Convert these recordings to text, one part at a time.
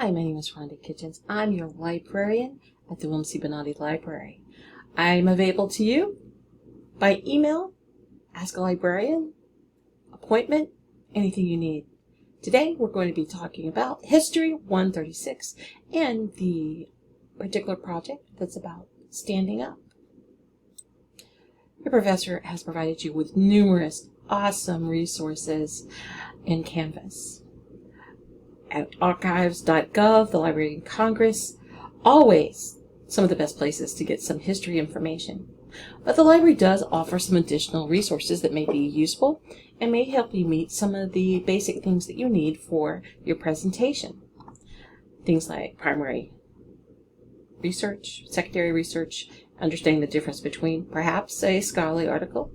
Hi, my name is Rhonda Kitchens. I'm your librarian at the William C. Bonatti Library. I'm available to you by email, ask a librarian, appointment, anything you need. Today we're going to be talking about History 136 and the particular project that's about standing up. Your professor has provided you with numerous awesome resources in Canvas. At archives.gov, the Library of Congress, always some of the best places to get some history information. But the library does offer some additional resources that may be useful and may help you meet some of the basic things that you need for your presentation. Things like primary research, secondary research, understanding the difference between perhaps a scholarly article.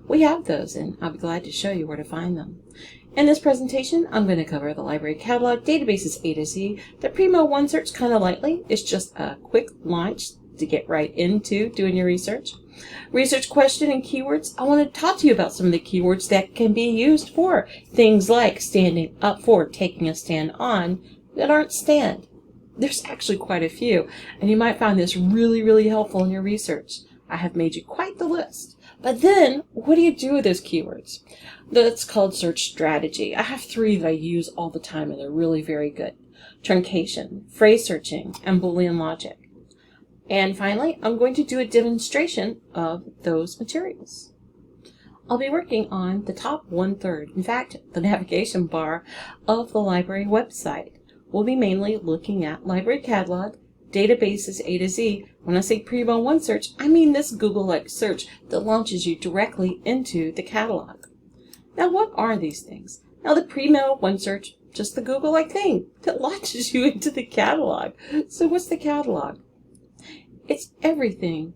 We have those, and I'll be glad to show you where to find them. In this presentation, I'm going to cover the library catalog, databases A to Z, the Primo One Search kind of lightly. It's just a quick launch to get right into doing your research. Research question and keywords. I want to talk to you about some of the keywords that can be used for things like standing up for, taking a stand on, that aren't stand. There's actually quite a few, and you might find this really helpful in your research. I have made you quite the list. But then, what do you do with those keywords? That's called search strategy. I have 3 that I use all the time, and they're really very good. Truncation, phrase searching, and Boolean logic. And finally, I'm going to do a demonstration of those materials. I'll be working on the top 1/3, in fact, the navigation bar of the library website. We'll be mainly looking at library catalog, databases A to Z. When I say Primo One Search, I mean this Google-like search that launches you directly into the catalog. Now, what are these things? Now, the Primo One Search, just the Google-like thing that launches you into the catalog. So what's the catalog? It's everything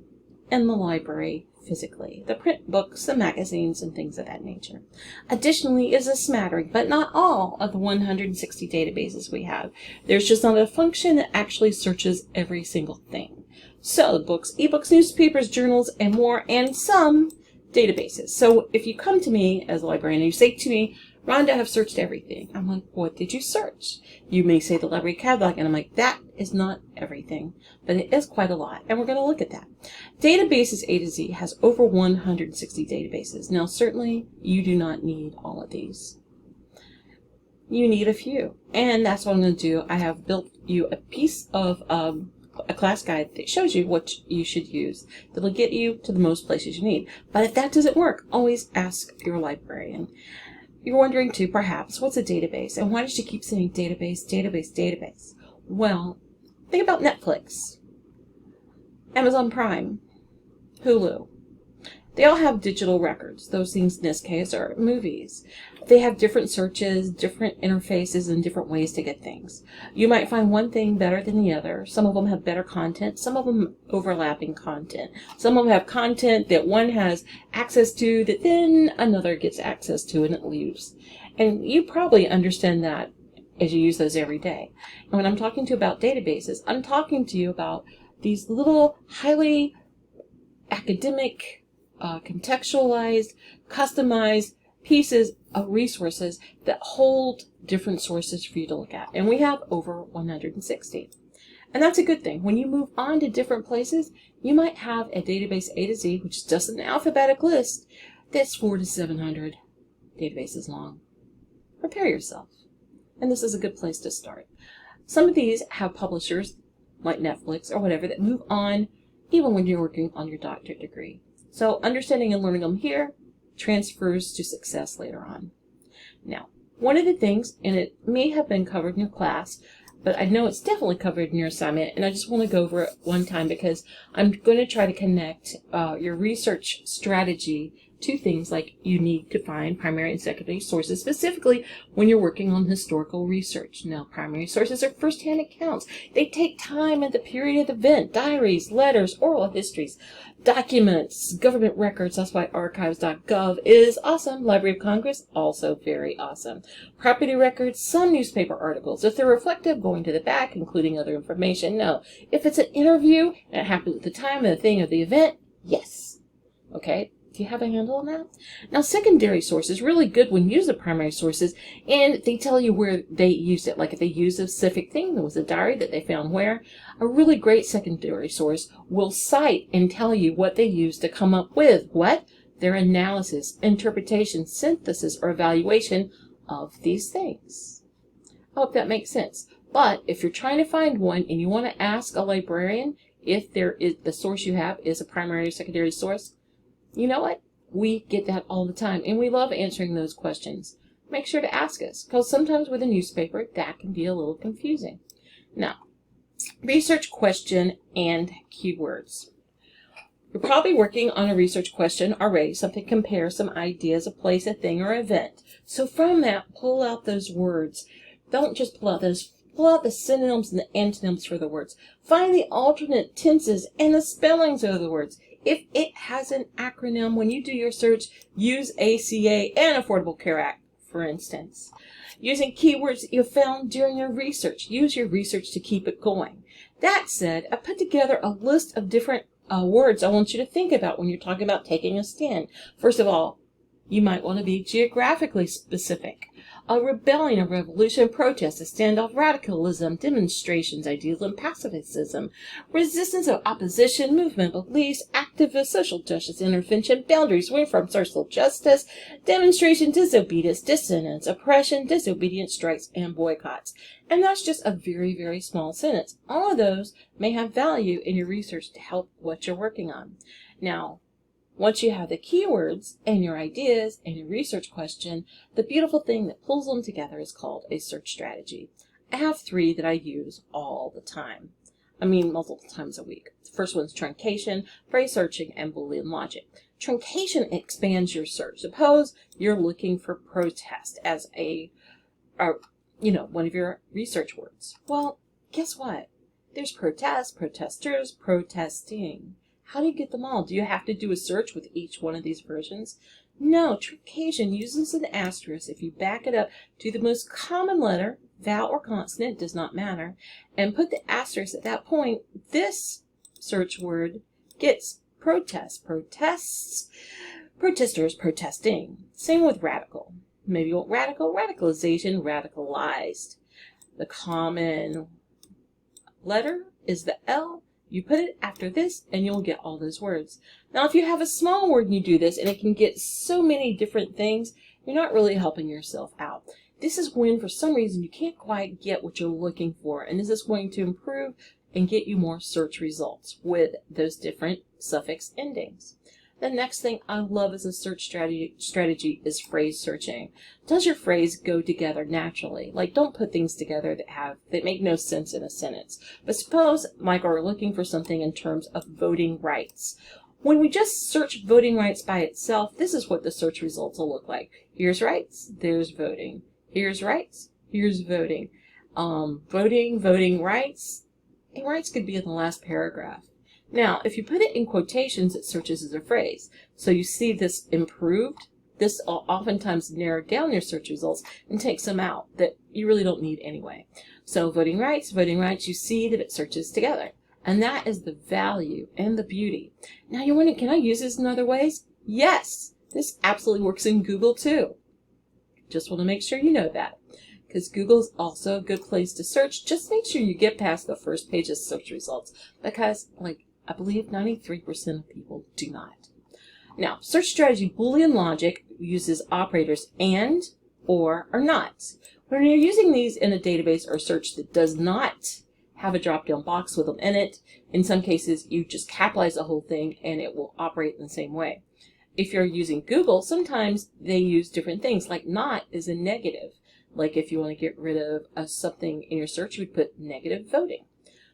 in the library physically, the print books, the magazines, and things of that nature. Additionally is a smattering, but not all, of the 160 databases we have. There's just not a function that actually searches every single thing. So books, ebooks, newspapers, journals, and more, and some databases. So if you come to me as a librarian and you say to me, Rhonda, I've searched everything. I'm like, what did you search? You may say the library catalog, and I'm like, that is not everything, but it is quite a lot, and we're going to look at that. Databases A to Z has over 160 databases. Now, certainly, you do not need all of these. You need a few, and that's what I'm going to do. I have built you a piece of a class guide that shows you what you should use. That'll get you to the most places you need. But if that doesn't work, always ask your librarian. You're wondering too, perhaps, what's a database? And why does she keep saying database, database, database? Well, think about Netflix, Amazon Prime, Hulu. They all have digital records. Those things in this case are movies. They have different searches, different interfaces, and different ways to get things. You might find one thing better than the other. Some of them have better content. Some of them overlapping content. Some of them have content that one has access to that then another gets access to and it leaves. And you probably understand that as you use those every day. And when I'm talking to you about databases, I'm talking to you about these little highly academic, contextualized, customized pieces of resources that hold different sources for you to look at. And we have over 160. And that's a good thing. When you move on to different places, you might have a database A to Z, which is just an alphabetic list, that's 400 to 700 databases long. Prepare yourself. And this is a good place to start. Some of these have publishers, like Netflix or whatever, that move on even when you're working on your doctorate degree. So understanding and learning them here transfers to success later on. Now, one of the things, and it may have been covered in your class, but I know it's definitely covered in your assignment, and I just want to go over it one time because I'm going to try to connect your research strategy to things like you need to find primary and secondary sources, specifically when you're working on historical research. Now, primary sources are first-hand accounts. They take time at the period of the event, diaries, letters, oral histories, documents, government records. That's why archives.gov is awesome. Library of Congress, also very awesome. Property records, some newspaper articles. If they're reflective, going to the back, including other information, no. If it's an interview and it happens at the time and the thing of the event, yes. Okay? Do you have a handle on that? Now, secondary sources really good when used as primary sources, and they tell you where they used it. Like if they used a specific thing, there was a diary that they found where. A really great secondary source will cite and tell you what they used to come up with what? Their analysis, interpretation, synthesis, or evaluation of these things. I hope that makes sense. But if you're trying to find one and you want to ask a librarian if the source you have is a primary or secondary source, you know what? We get that all the time, and we love answering those questions. Make sure to ask us, because sometimes with a newspaper, that can be a little confusing. Now, research question and keywords. You're probably working on a research question already, something to compare some ideas, a place, a thing, or event. So from that, pull out those words. Don't just pull out those. Pull out the synonyms and the antonyms for the words. Find the alternate tenses and the spellings of the words. If it has an acronym, when you do your search, use ACA and Affordable Care Act, for instance. Using keywords that you found during your research. Use your research to keep it going. That said, I put together a list of different words I want you to think about when you're talking about taking a stand. First of all, you might want to be geographically specific. A rebellion, a revolution, protest, a standoff, radicalism, demonstrations, idealism, pacifism, resistance of opposition, movement, beliefs, activist, social justice, intervention, boundaries, way from social justice, demonstration, disobedience, dissonance, oppression, disobedience, strikes, and boycotts. And that's just a very, very small sentence. All of those may have value in your research to help what you're working on. Now, once you have the keywords and your ideas and your research question, the beautiful thing that pulls them together is called a search strategy. I have 3 that I use all the time. I mean, multiple times a week. The first one's truncation, phrase searching, and Boolean logic. Truncation expands your search. Suppose you're looking for protest as one of your research words. Well, guess what? There's protest, protesters, protesting. How do you get them all? Do you have to do a search with each one of these versions? No, Truncation uses an asterisk if you back it up to the most common letter, vowel or consonant, does not matter, and put the asterisk at that point. This search word gets protest, protests, protesters, protesting. Same with radical. Maybe you want radical, radicalization, radicalized. The common letter is the L. You put it after this, and you'll get all those words. Now, if you have a small word and you do this, and it can get so many different things, you're not really helping yourself out. This is when, for some reason, you can't quite get what you're looking for, and this is going to improve and get you more search results with those different suffix endings. The next thing I love as a search strategy is phrase searching. Does your phrase go together naturally? Like, don't put things together that make no sense in a sentence. But suppose, Michael, we're looking for something in terms of voting rights. When we just search voting rights by itself, this is what the search results will look like. Here's rights, there's voting. Here's rights, here's voting. Voting rights, and rights could be in the last paragraph. Now, if you put it in quotations, it searches as a phrase. So you see this improved. This will oftentimes narrow down your search results and take some out that you really don't need anyway. So voting rights, you see that it searches together. And that is the value and the beauty. Now you're wondering, can I use this in other ways? Yes, this absolutely works in Google too. Just want to make sure you know that. Because Google is also a good place to search. Just make sure you get past the first page of search results. Because, I believe 93% of people do not. Now, search strategy Boolean logic uses operators and, or not. When you're using these in a database or search that does not have a drop-down box with them in it, in some cases you just capitalize the whole thing and it will operate in the same way. If you're using Google, sometimes they use different things, like not is a negative. Like if you want to get rid of something in your search, you would put negative voting.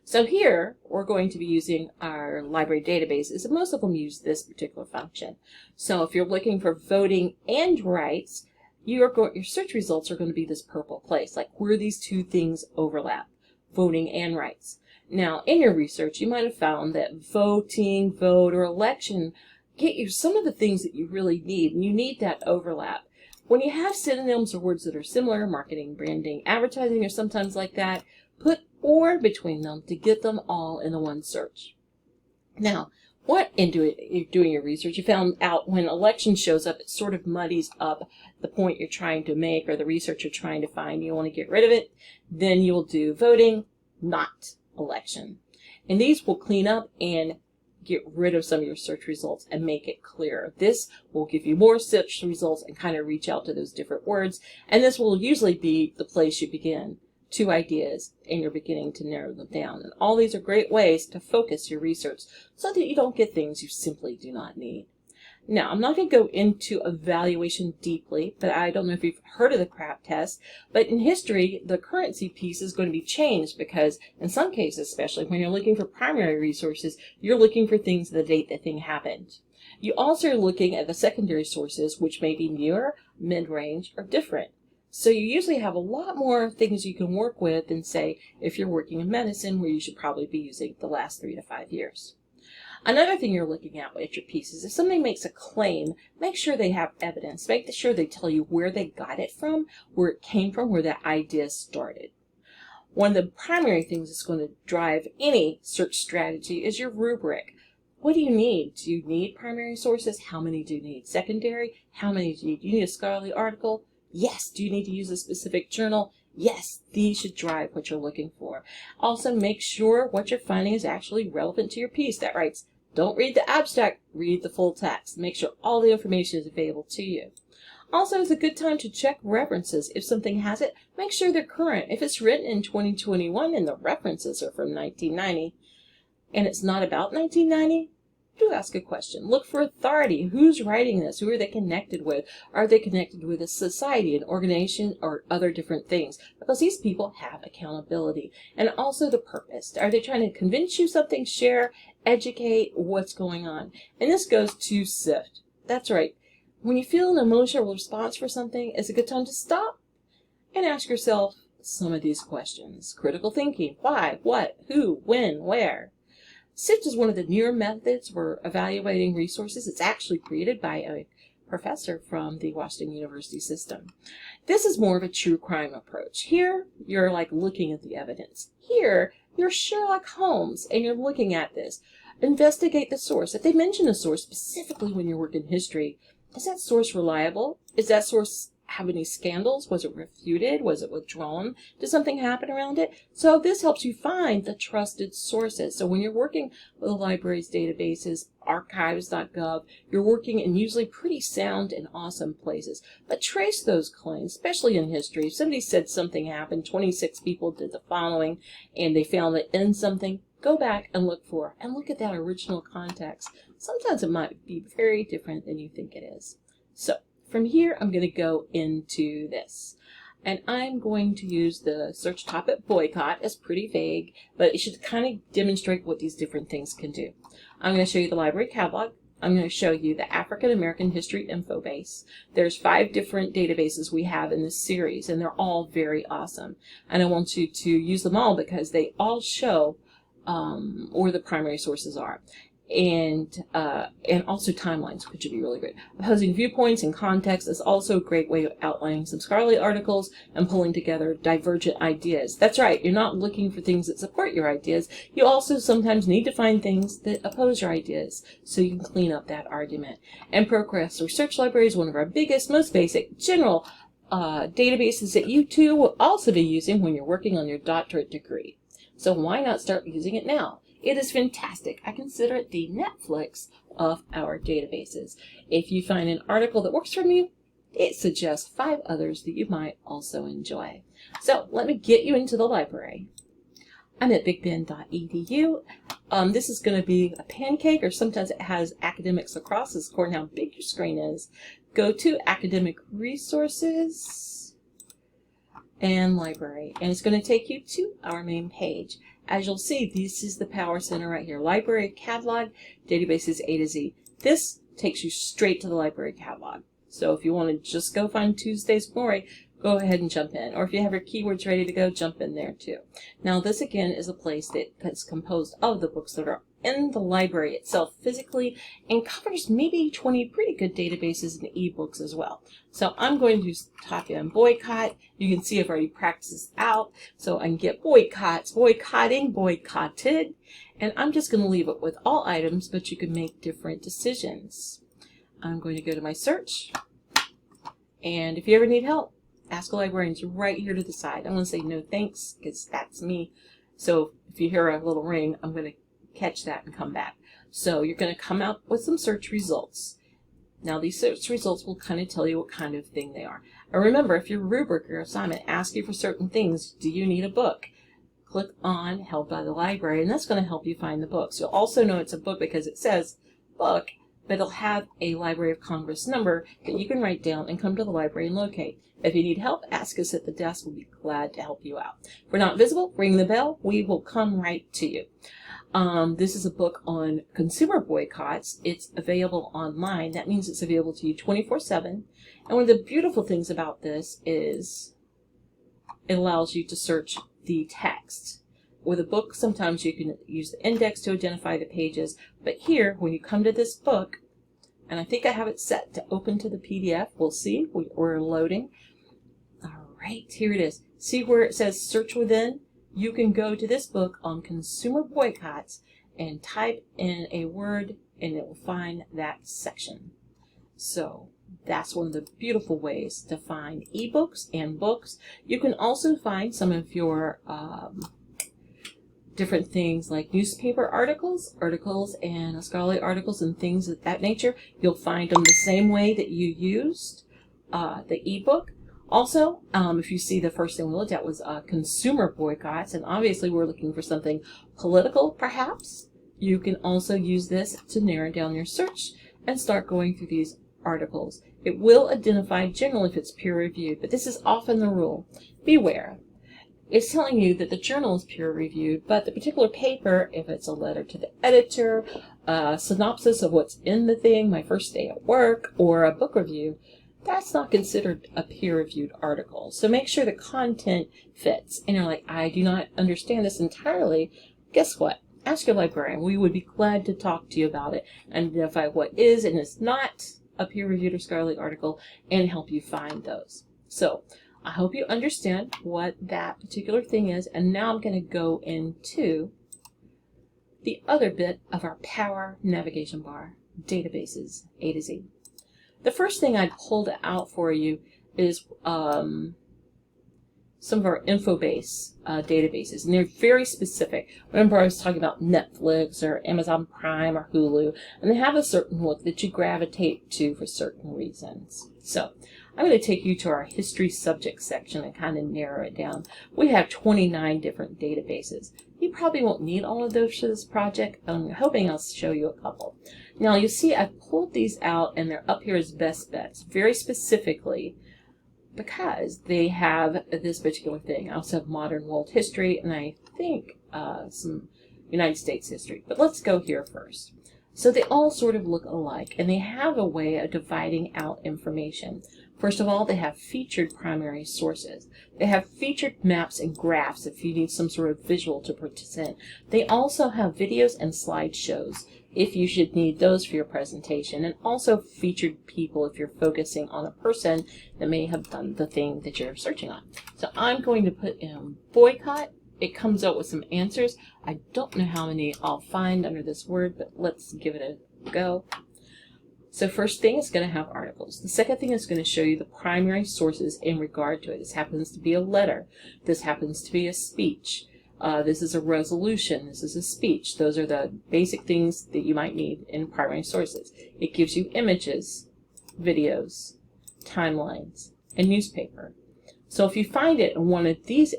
So here, we're going to be using our library databases, and most of them use this particular function. So if you're looking for voting and rights, your search results are going to be this purple place, like where these two things overlap, voting and rights. Now, in your research, you might have found that voting, vote, or election get you some of the things that you really need, and you need that overlap. When you have synonyms or words that are similar, marketing, branding, advertising, or sometimes like that, put or between them to get them all in the one search. Now, doing your research, you found out when election shows up, it sort of muddies up the point you're trying to make or the research you're trying to find. You want to get rid of it. Then you'll do voting, not election. And these will clean up and get rid of some of your search results and make it clearer. This will give you more search results and kind of reach out to those different words. And this will usually be the place you begin. 2 ideas, and you're beginning to narrow them down. And all these are great ways to focus your research so that you don't get things you simply do not need. Now, I'm not going to go into evaluation deeply, but I don't know if you've heard of the CRAAP test, but in history, the currency piece is going to be changed because in some cases, especially when you're looking for primary resources, you're looking for things the date the thing happened. You also are looking at the secondary sources, which may be newer, mid-range, or different. So you usually have a lot more things you can work with than, say, if you're working in medicine, where you should probably be using the last 3 to 5 years. Another thing you're looking at with your pieces, if somebody makes a claim, make sure they have evidence. Make sure they tell you where they got it from, where it came from, where that idea started. One of the primary things that's going to drive any search strategy is your rubric. What do you need? Do you need primary sources? How many do you need? Secondary? How many do you need? Do you need a scholarly article? Yes. Do you need to use a specific journal? Yes. These should drive what you're looking for. Also, make sure what you're finding is actually relevant to your piece. That writes, don't read the abstract, read the full text. Make sure all the information is available to you. Also, it's a good time to check references. If something has it, make sure they're current. If it's written in 2021 and the references are from 1990, and it's not about 1990, do ask a question. Look for authority. Who's writing this? Who are they connected with? Are they connected with a society, an organization, or other different things? Because these people have accountability. And also the purpose. Are they trying to convince you something, share, educate, what's going on? And this goes to SIFT. That's right. When you feel an emotional response for something, it's a good time to stop and ask yourself some of these questions. Critical thinking. Why? What? Who? When? Where? SIFT is one of the newer methods for evaluating resources. It's actually created by a professor from the Washington University system. This is more of a true crime approach. Here, you're like looking at the evidence. Here, you're Sherlock Holmes and you're looking at this. Investigate the source. If they mention a source, specifically when you're working history, is that source reliable? Is that source have any scandals? Was it refuted? Was it withdrawn? Did something happen around it? So this helps you find the trusted sources. So when you're working with a library's databases, archives.gov, you're working in usually pretty sound and awesome places. But trace those claims, especially in history. If somebody said something happened, 26 people did the following, and they found it in something, go back and look at that original context. Sometimes it might be very different than you think it is. So from here, I'm going to go into this. And I'm going to use the search topic boycott. It's pretty vague, but it should kind of demonstrate what these different things can do. I'm going to show you the library catalog. I'm going to show you the African American History Infobase. There's 5 different databases we have in this series, and they're all very awesome. And I want you to use them all because they all show where the primary sources are. And also timelines, which would be really great. Opposing viewpoints and context is also a great way of outlining some scholarly articles and pulling together divergent ideas. That's right, you're not looking for things that support your ideas. You also sometimes need to find things that oppose your ideas so you can clean up that argument. And Proquest Research Library is one of our biggest, most basic, general databases that you too will also be using when you're working on your doctorate degree. So why not start using it now? It is fantastic. I consider it the Netflix of our databases. If you find an article that works for you, it suggests 5 others that you might also enjoy. So let me get you into the library. I'm at bigbend.edu. This is going to be a pancake, or sometimes it has academics across this according to how big your screen is. Go to Academic Resources and Library, and it's going to take you to our main page. As you'll see, this is the power center right here. Library catalog, databases A to Z. This takes you straight to the library catalog. So if you want to just go find Tuesday's Glory, go ahead and jump in. Or if you have your keywords ready to go, jump in there too. Now this again is a place that is composed of the books that are in the library itself physically and covers maybe 20 pretty good databases and ebooks as well. So I'm going to type in boycott. You can see I've already practiced this out. So I can get boycotts, boycotting, boycotted. And I'm just going to leave it with all items, but you can make different decisions. I'm going to go to my search. And if you ever need help, Ask a Librarian's right here to the side. I'm going to say no thanks because that's me. So if you hear a little ring, I'm going to catch that and come back. So you're going to come out with some search results. Now these search results will kind of tell you what kind of thing they are. And remember, if your rubric or assignment asks you for certain things, do you need a book? Click on Held by the Library, and that's going to help you find the books. You'll also know it's a book because it says book, but it'll have a Library of Congress number that you can write down and come to the library and locate. If you need help, ask us at the desk. We'll be glad to help you out. If we're not visible, ring the bell. We will come right to you. This is a book on consumer boycotts. It's available online. That means it's available to you 24/7. And one of the beautiful things about this is it allows you to search the text. With a book, sometimes you can use the index to identify the pages. But here, when you come to this book, and I think I have it set to open to the PDF. We'll see. We're loading. All right, here it is. See where it says search within? You can go to this book on consumer boycotts and type in a word and it will find that section. So that's one of the beautiful ways to find ebooks and books. You can also find some of your different things like newspaper articles and scholarly articles and things of that nature. You'll find them the same way that you used the ebook. Also, if you see, the first thing we looked at was consumer boycotts, and obviously we're looking for something political, perhaps. You can also use this to narrow down your search and start going through these articles. It will identify generally if it's peer-reviewed, but this is often the rule. Beware. It's telling you that the journal is peer-reviewed, but the particular paper, if it's a letter to the editor, a synopsis of what's in the thing, my first day at work, or a book review, that's not considered a peer-reviewed article. So make sure the content fits. And you're like, I do not understand this entirely. Guess what? Ask your librarian. We would be glad to talk to you about it and identify what is and is not a peer-reviewed or scholarly article and help you find those. So I hope you understand what that particular thing is. And now I'm going to go into the other bit of our power navigation bar, databases, A to Z. The first thing I pulled out for you is some of our Infobase databases, and they're very specific. Remember I was talking about Netflix or Amazon Prime or Hulu, and they have a certain look that you gravitate to for certain reasons. So I'm going to take you to our history subject section and kind of narrow it down. We have 29 different databases. You probably won't need all of those for this project. I'm hoping I'll show you a couple. Now you see I pulled these out and they're up here as best bets, very specifically because they have this particular thing. I also have modern world history and I think some United States history. But let's go here first. So they all sort of look alike and they have a way of dividing out information. First of all, they have featured primary sources. They have featured maps and graphs if you need some sort of visual to present. They also have videos and slideshows if you should need those for your presentation, and also featured people if you're focusing on a person that may have done the thing that you're searching on. So I'm going to put in boycott. It comes out with some answers. I don't know how many I'll find under this word, but let's give it a go. So first thing is going to have articles. The second thing is going to show you the primary sources in regard to it. This happens to be a letter. This happens to be a speech. This is a resolution. This is a speech. Those are the basic things that you might need in primary sources. It gives you images, videos, timelines, and newspaper. So if you find it in one of these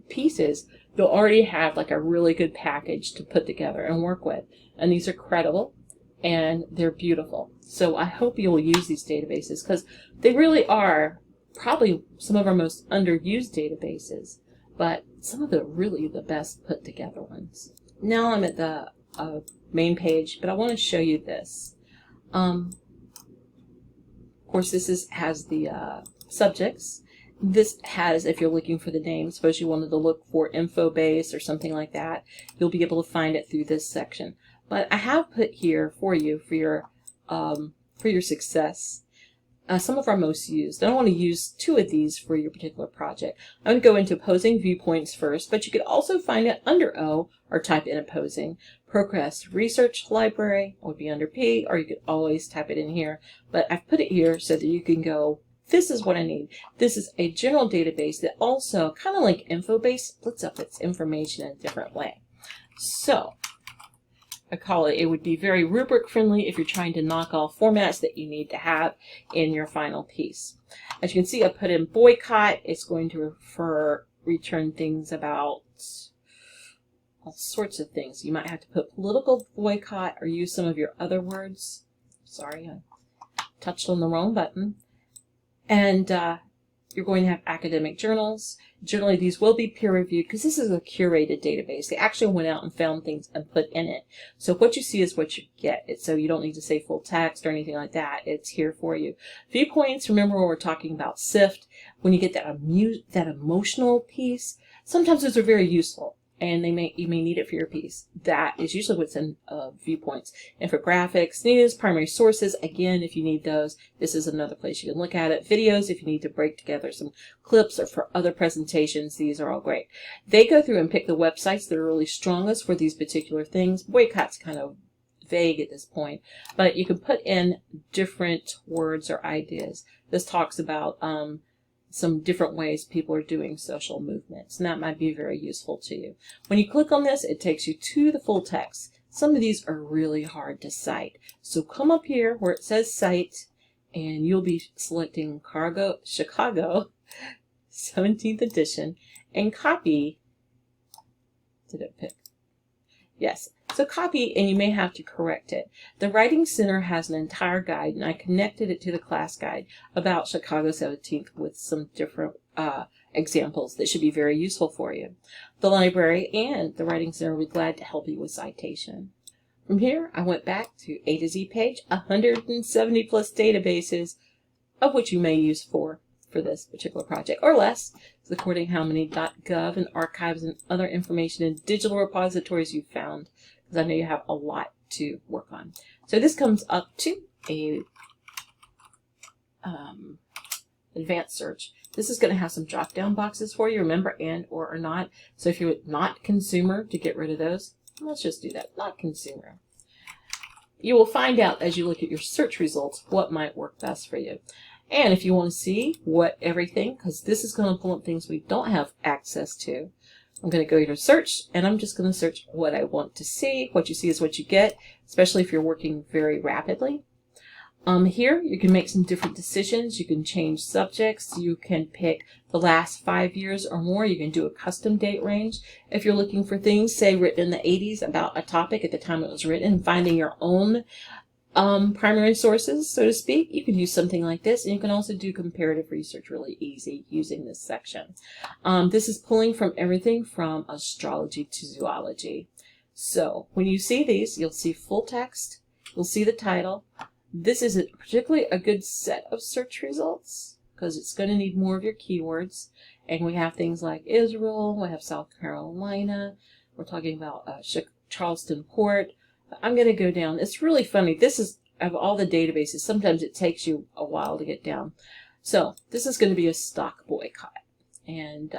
pieces, you'll already have like a really good package to put together and work with. And these are credible and they're beautiful. So I hope you'll use these databases because they really are probably some of our most underused databases, but some of the really the best put together ones. Now I'm at the main page, but I want to show you this. Of course, this has the subjects, this has, if you're looking for the name, suppose you wanted to look for Infobase or something like that, you'll be able to find it through this section. But I have put here for you, for your success, some of our most used. I don't want to use 2 of these for your particular project. I'm going to go into opposing viewpoints first, but you could also find it under O or type in opposing. Proquest Research Library would be under P, or you could always type it in here. But I've put it here so that you can go, this is what I need. This is a general database that also, kind of like Infobase, splits up its information in a different way. So I call it, it would be very rubric friendly if you're trying to knock off formats that you need to have in your final piece. As you can see, I put in boycott. It's going to return things about all sorts of things. You might have to put political boycott or use some of your other words. Sorry, I touched on the wrong button. And you're going to have academic journals. Generally, these will be peer-reviewed because this is a curated database. They actually went out and found things and put in it. So what you see is what you get. So you don't need to say full text or anything like that. It's here for you. Viewpoints, remember when we're talking about SIFT, when you get that emotional piece, sometimes those are very useful. And you may need it for your piece. That is usually what's in Viewpoints. Infographics, news, primary sources. Again, if you need those, this is another place you can look at it. Videos, if you need to break together some clips or for other presentations, these are all great. They go through and pick the websites that are really strongest for these particular things. Boycott's kind of vague at this point, but you can put in different words or ideas. This talks about some different ways people are doing social movements, and that might be very useful to you. When you click on this, it takes you to the full text. Some of these are really hard to cite. So come up here where it says cite, and you'll be selecting Chicago 17th edition and copy. Did it pick? Yes. So copy, and you may have to correct it. The Writing Center has an entire guide, and I connected it to the class guide about Chicago 17th with some different examples that should be very useful for you. The library and the Writing Center will be glad to help you with citation. From here, I went back to A to Z page, 170 plus databases, of which you may use 4 for this particular project, or less, according how many .gov and archives and other information and digital repositories you've found, because I know you have a lot to work on. So this comes up to a advanced search. This is going to have some drop down boxes for you, remember, and or not. So if you're not consumer, to get rid of those, let's just do that, not consumer. You will find out as you look at your search results what might work best for you. And if you want to see what everything, because this is going to pull up things we don't have access to, I'm going to go to search, and I'm just going to search what I want to see. What you see is what you get, especially if you're working very rapidly. Here, you can make some different decisions. You can change subjects. You can pick the last 5 years or more. You can do a custom date range. If you're looking for things, say, written in the 80s about a topic at the time it was written, finding your own primary sources, so to speak, you can use something like this, and you can also do comparative research really easy using this section. This is pulling from everything from astrology to zoology. So when you see these, you'll see full text, you'll see the title. This is particularly a good set of search results because it's going to need more of your keywords, and we have things like Israel, we have South Carolina, we're talking about Charleston Port. I'm going to go down. It's really funny. This is, of all the databases, sometimes it takes you a while to get down. So this is going to be a stock boycott. And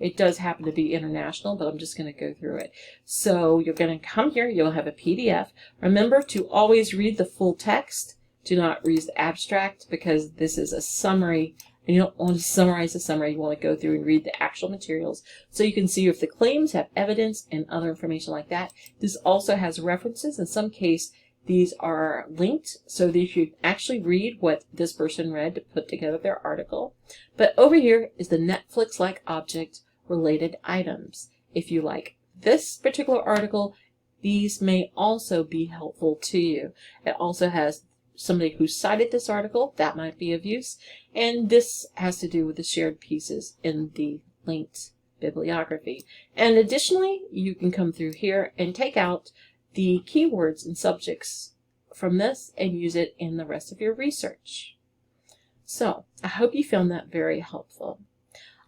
it does happen to be international, but I'm just going to go through it. So you're going to come here. You'll have a PDF. Remember to always read the full text. Do not read the abstract because this is a summary. And you don't want to summarize the summary. You want to go through and read the actual materials so you can see if the claims have evidence and other information like that. This also has references. In some case, these are linked so that you can actually read what this person read to put together their article. But over here is the Netflix-like object related items. If you like this particular article, these may also be helpful to you. It also has somebody who cited this article, that might be of use, and this has to do with the shared pieces in the linked bibliography. And additionally, you can come through here and take out the keywords and subjects from this and use it in the rest of your research. So I hope you found that very helpful.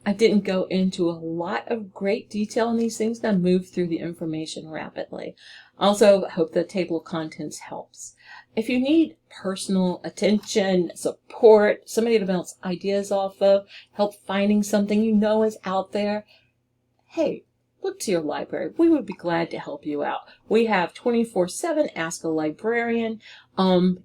I didn't go into a lot of great detail on these things, and I moved through the information rapidly. Also, I hope the table of contents helps. If you need personal attention, support, somebody to bounce ideas off of, help finding something you know is out there, hey, look to your library. We would be glad to help you out. We have 24/7 Ask a Librarian.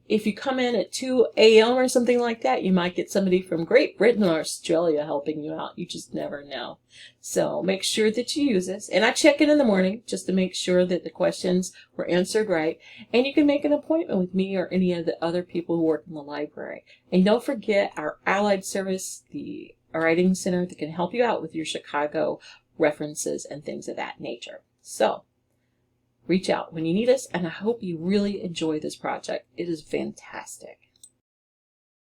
If you come in at 2 a.m. or something like that, you might get somebody from Great Britain or Australia helping you out. You just never know. So make sure that you use this. And I check in the morning just to make sure that the questions were answered right. And you can make an appointment with me or any of the other people who work in the library. And don't forget our allied service, the Writing Center, that can help you out with your Chicago references and things of that nature. So reach out when you need us, and I hope you really enjoy this project. It is fantastic.